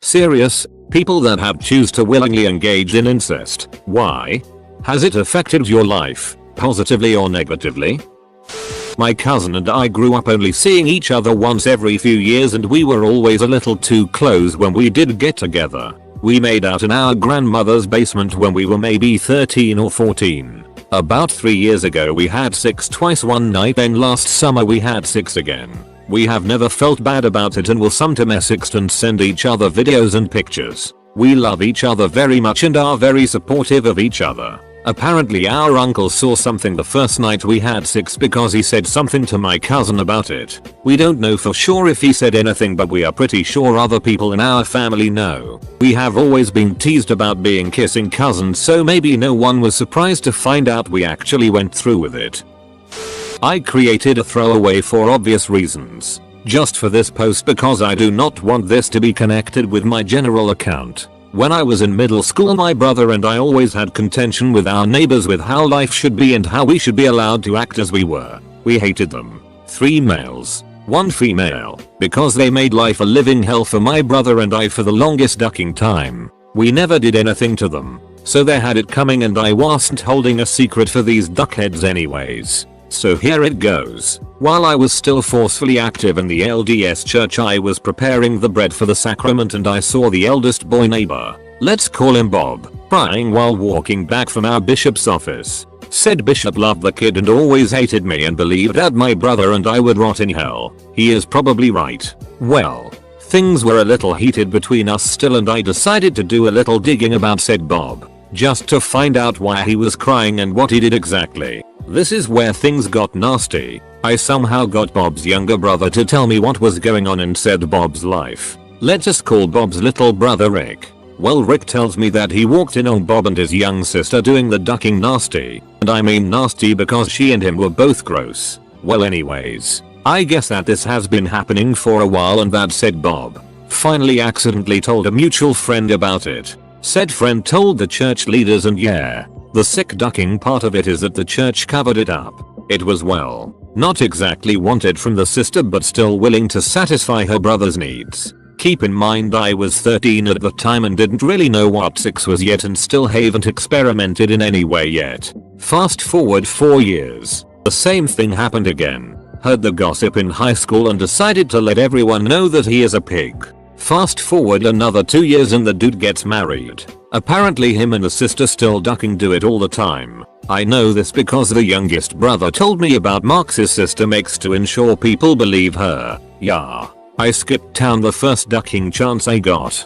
Serious, people that have choose to willingly engage in incest. Why? Has it affected your life, positively or negatively? My cousin and I grew up only seeing each other once every few years, and we were always a little too close when we did get together. We made out in our grandmother's basement when we were maybe 13 or 14. About 3 years ago we had sex twice one night, then last summer we had sex again. We have never felt bad about it and will sometimes text and send each other videos and pictures. We love each other very much and are very supportive of each other. Apparently our uncle saw something the first night we had sex because he said something to my cousin about it. We don't know for sure if he said anything, but we are pretty sure other people in our family know. We have always been teased about being kissing cousins, so maybe no one was surprised to find out we actually went through with it. I created a throwaway for obvious reasons. Just for this post because I do not want this to be connected with my general account. When I was in middle school, my brother and I always had contention with our neighbors with how life should be and how we should be allowed to act as we were. We hated them. 3 males, 1 female, because they made life a living hell for my brother and I for the longest ducking time. We never did anything to them, so they had it coming, and I wasn't holding a secret for these duckheads anyways. So here it goes. While I was still forcefully active in the LDS church, I was preparing the bread for the sacrament and I saw the eldest boy neighbor, let's call him Bob, crying while walking back from our bishop's office. Said bishop loved the kid and always hated me and believed that my brother and I would rot in hell. He is probably right. Well, things were a little heated between us still, and I decided to do a little digging about said Bob, just to find out why he was crying and what he did exactly. This is where things got nasty. I somehow got Bob's younger brother to tell me what was going on in said Bob's life. Let us call Bob's little brother Rick. Well, Rick tells me that he walked in on Bob and his young sister doing the ducking nasty. And I mean nasty because she and him were both gross. Well, anyways, I guess that this has been happening for a while, and that said Bob finally accidentally told a mutual friend about it. Said friend told the church leaders, and yeah, the sick ducking part of it is that the church covered it up. It was, well, not exactly wanted from the sister, but still willing to satisfy her brother's needs. Keep in mind I was 13 at the time and didn't really know what sex was yet, and still haven't experimented in any way yet. Fast forward 4 years. The same thing happened again. Heard the gossip in high school and decided to let everyone know that he is a pig. Fast forward another 2 years and the dude gets married. Apparently him and the sister still ducking do it all the time. I know this because the youngest brother told me about marks his sister makes to ensure people believe her. Yeah. I skipped town the first ducking chance I got.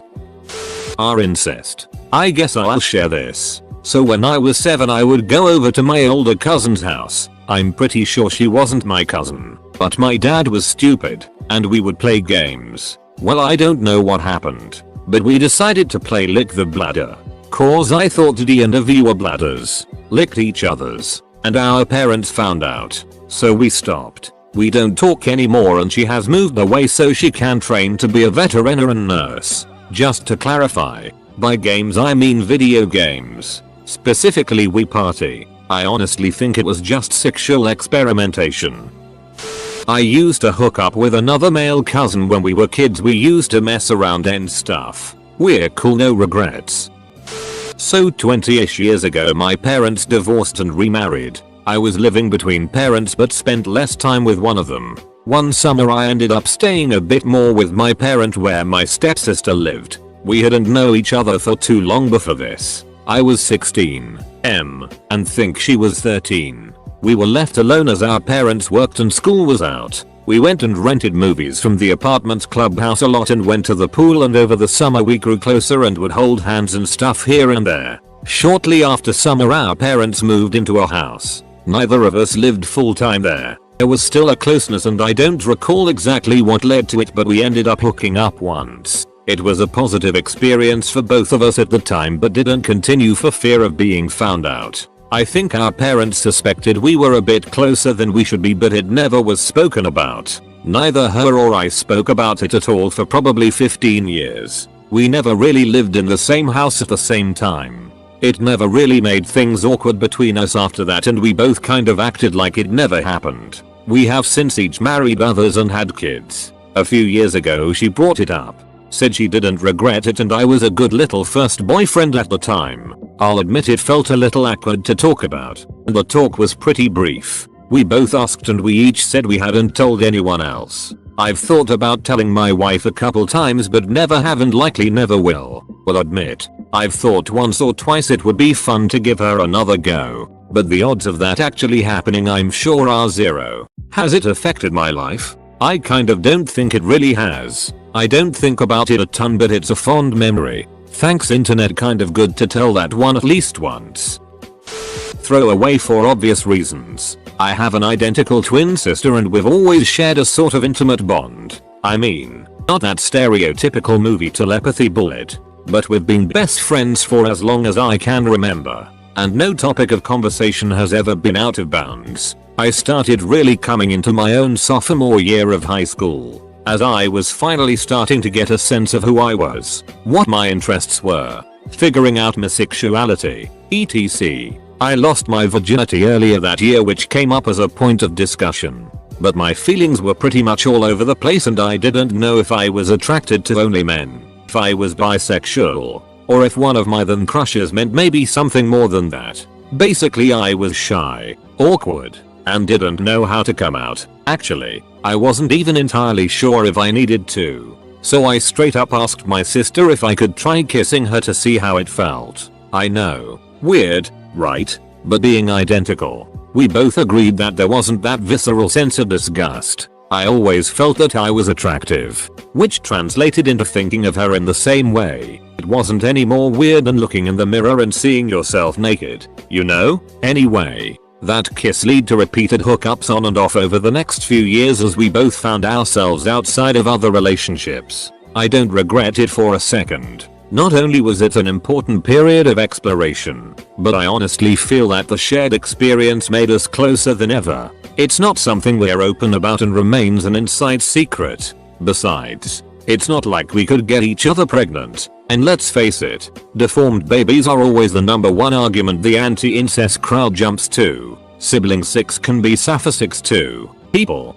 Our incest. I guess I'll share this. So when I was 7 I would go over to my older cousin's house. I'm pretty sure she wasn't my cousin, but my dad was stupid, and we would play games. Well, I don't know what happened, but we decided to play lick the bladder. Cause I thought D&V were bladders. Licked each other's, and our parents found out. So we stopped. We don't talk anymore and she has moved away so she can train to be a veterinarian nurse. Just to clarify, by games I mean video games. Specifically we party. I honestly think it was just sexual experimentation. I used to hook up with another male cousin when we were kids. We used to mess around and stuff. We're cool, no regrets. So 20ish years ago my parents divorced and remarried. I was living between parents but spent less time with one of them. One summer I ended up staying a bit more with my parent where my stepsister lived. We hadn't known each other for too long before this. I was 16 and think she was 13. We were left alone as our parents worked and school was out. We went and rented movies from the apartment clubhouse a lot and went to the pool, and over the summer we grew closer and would hold hands and stuff here and there. Shortly after summer our parents moved into a house. Neither of us lived full time there. There was still a closeness and I don't recall exactly what led to it, but we ended up hooking up once. It was a positive experience for both of us at the time but didn't continue for fear of being found out. I think our parents suspected we were a bit closer than we should be, but it never was spoken about. Neither her or I spoke about it at all for probably 15 years. We never really lived in the same house at the same time. It never really made things awkward between us after that, and we both kind of acted like it never happened. We have since each married others and had kids. A few years ago she brought it up. Said she didn't regret it and I was a good little first boyfriend at the time. I'll admit it felt a little awkward to talk about. The talk was pretty brief. We both asked and we each said we hadn't told anyone else. I've thought about telling my wife a couple times but never have and likely never will. Will admit, I've thought once or twice it would be fun to give her another go. But the odds of that actually happening I'm sure are zero. Has it affected my life? I kind of don't think it really has. I don't think about it a ton but it's a fond memory. Thanks internet, kind of good to tell that one at least once. Throw away for obvious reasons. I have an identical twin sister and we've always shared a sort of intimate bond. I mean, not that stereotypical movie telepathy bullet, but we've been best friends for as long as I can remember. And no topic of conversation has ever been out of bounds. I started really coming into my own sophomore year of high school, as I was finally starting to get a sense of who I was, what my interests were, figuring out my sexuality, etc. I lost my virginity earlier that year which came up as a point of discussion, but my feelings were pretty much all over the place and I didn't know if I was attracted to only men, if I was bisexual, or if one of my then crushes meant maybe something more than that. Basically I was shy, awkward, and didn't know how to come out. Actually, I wasn't even entirely sure if I needed to. So I straight up asked my sister if I could try kissing her to see how it felt. I know, weird, right? But being identical, we both agreed that there wasn't that visceral sense of disgust. I always felt that I was attractive, which translated into thinking of her in the same way. It wasn't any more weird than looking in the mirror and seeing yourself naked, you know? Anyway, that kiss led to repeated hookups on and off over the next few years as we both found ourselves outside of other relationships. I don't regret it for a second. Not only was it an important period of exploration, but I honestly feel that the shared experience made us closer than ever. It's not something we're open about and remains an inside secret. Besides, it's not like we could get each other pregnant. And let's face it, deformed babies are always the #1 argument the anti-incest crowd jumps to. Sibling 6 can be Sappho-6 too. People.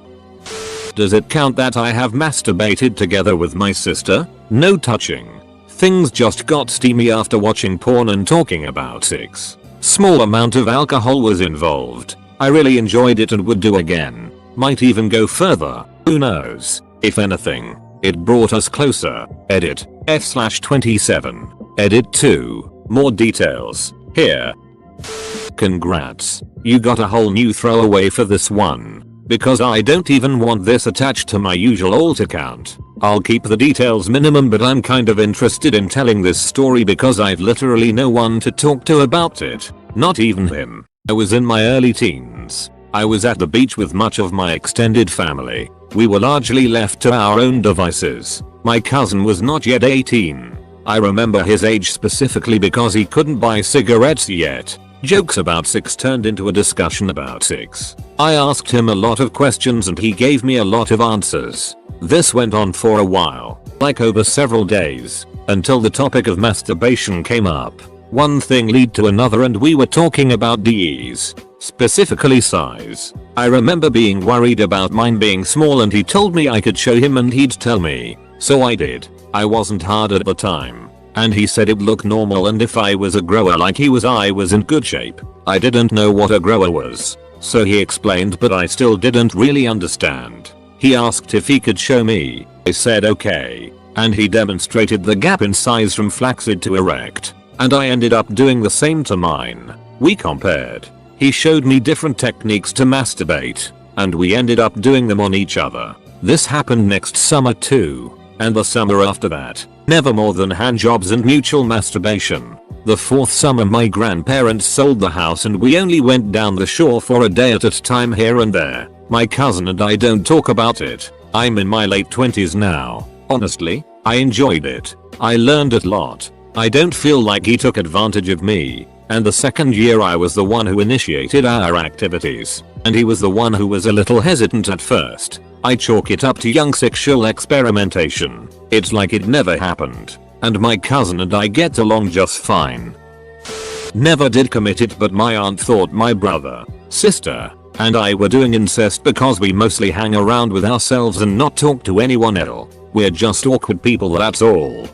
Does it count that I have masturbated together with my sister? No touching. Things just got steamy after watching porn and talking about sex. Small amount of alcohol was involved. I really enjoyed it and would do again. Might even go further. Who knows? If anything, it brought us closer. Edit F/27. Edit 2. More details. Here. Congrats. You got a whole new throwaway for this one. Because I don't even want this attached to my usual alt account. I'll keep the details minimum but I'm kind of interested in telling this story because I've literally no one to talk to about it. Not even him. I was in my early teens. I was at the beach with much of my extended family. We were largely left to our own devices. My cousin was not yet 18. I remember his age specifically because he couldn't buy cigarettes yet. Jokes about sex turned into a discussion about sex. I asked him a lot of questions and he gave me a lot of answers. This went on for a while, like over several days, until the topic of masturbation came up. One thing led to another and we were talking about DEs, specifically size. I remember being worried about mine being small and he told me I could show him and he'd tell me. So I did. I wasn't hard at the time. And he said it looked normal and if I was a grower like he was I was in good shape. I didn't know what a grower was. So he explained but I still didn't really understand. He asked if he could show me. I said okay. And he demonstrated the gap in size from flaccid to erect. And I ended up doing the same to mine. We compared. He showed me different techniques to masturbate. And we ended up doing them on each other. This happened next summer too. And the summer after that. Never more than handjobs and mutual masturbation. The 4th summer my grandparents sold the house and we only went down the shore for a day at a time here and there. My cousin and I don't talk about it. I'm in my late 20s now. Honestly, I enjoyed it. I learned a lot. I don't feel like he took advantage of me. And the second year I was the one who initiated our activities. And he was the one who was a little hesitant at first. I chalk it up to young sexual experimentation. It's like it never happened. And my cousin and I get along just fine. Never did commit it but my aunt thought my brother, sister, and I were doing incest because we mostly hang around with ourselves and not talk to anyone else. We're just awkward people, that's all.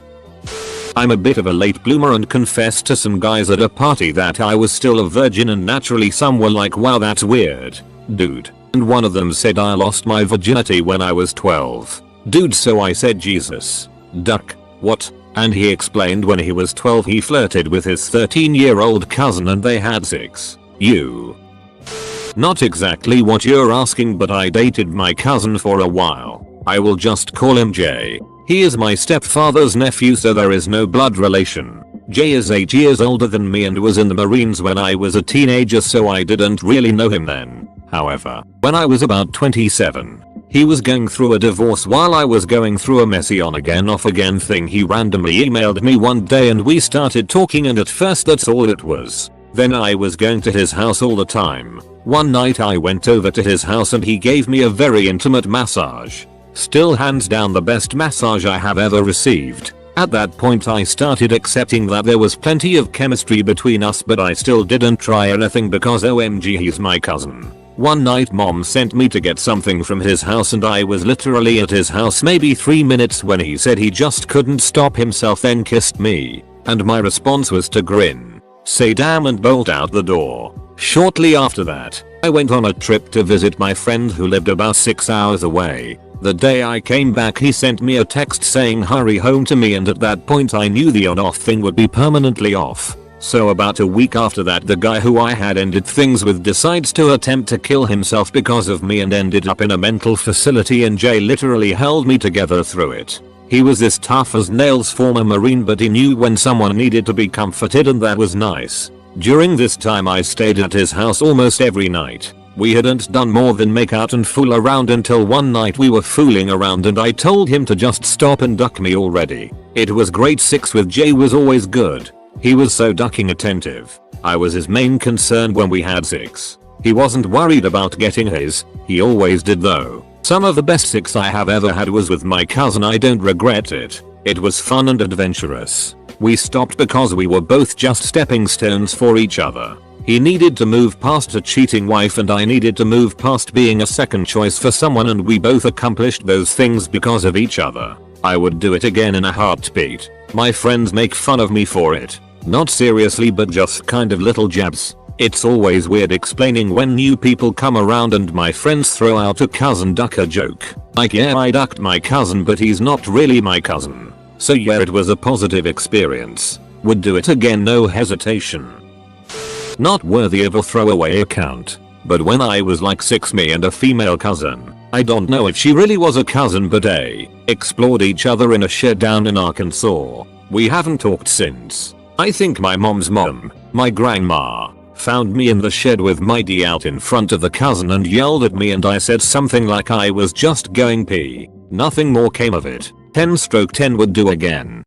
I'm a bit of a late bloomer and confessed to some guys at a party that I was still a virgin, and naturally some were like, wow, that's weird, dude. And one of them said I lost my virginity when I was 12. Dude, so I said Jesus. Duck. What? And he explained when he was 12 he flirted with his 13-year-old cousin and they had sex. You. Not exactly what you're asking, but I dated my cousin for a while. I will just call him Jay. He is my stepfather's nephew, so there is no blood relation. Jay is 8 years older than me and was in the Marines when I was a teenager, so I didn't really know him then. However, when I was about 27, he was going through a divorce while I was going through a messy on again off again thing. He randomly emailed me one day and we started talking, and at first that's all it was. Then I was going to his house all the time. One night I went over to his house and he gave me a very intimate massage. Still hands down the best massage I have ever received. At that point I started accepting that there was plenty of chemistry between us, but I still didn't try anything because OMG, he's my cousin. One night mom sent me to get something from his house and I was literally at his house maybe 3 minutes when he said he just couldn't stop himself, then kissed me. And my response was to grin, say damn, and bolt out the door. Shortly after that, I went on a trip to visit my friend who lived about 6 hours away. The day I came back he sent me a text saying hurry home to me, and at that point I knew the on off thing would be permanently off. So about a week after that the guy who I had ended things with decides to attempt to kill himself because of me and ended up in a mental facility, and Jay literally held me together through it. He was this tough as nails former Marine, but he knew when someone needed to be comforted, and that was nice. During this time I stayed at his house almost every night. We hadn't done more than make out and fool around until one night we were fooling around and I told him to just stop and duck me already. It was great. Sex with Jay was always good. He was so ducking attentive. I was his main concern when we had sex. He wasn't worried about getting his. He always did though. Some of the best sex I have ever had was with my cousin. I don't regret it. It was fun and adventurous. We stopped because we were both just stepping stones for each other. He needed to move past a cheating wife and I needed to move past being a second choice for someone, and we both accomplished those things because of each other. I would do it again in a heartbeat. My friends make fun of me for it. Not seriously, but just kind of little jabs. It's always weird explaining when new people come around and my friends throw out a cousin ducker joke. Like, yeah, I ducked my cousin but he's not really my cousin. So yeah, it was a positive experience. Would do it again, no hesitation. Not worthy of a throwaway account. But when I was like 6, me and a female cousin, I don't know if she really was a cousin, but explored each other in a shed down in Arkansas. We haven't talked since. I think my mom's mom, my grandma, found me in the shed with my D out in front of the cousin and yelled at me, and I said something like I was just going pee. Nothing more came of it. 10/10 would do again.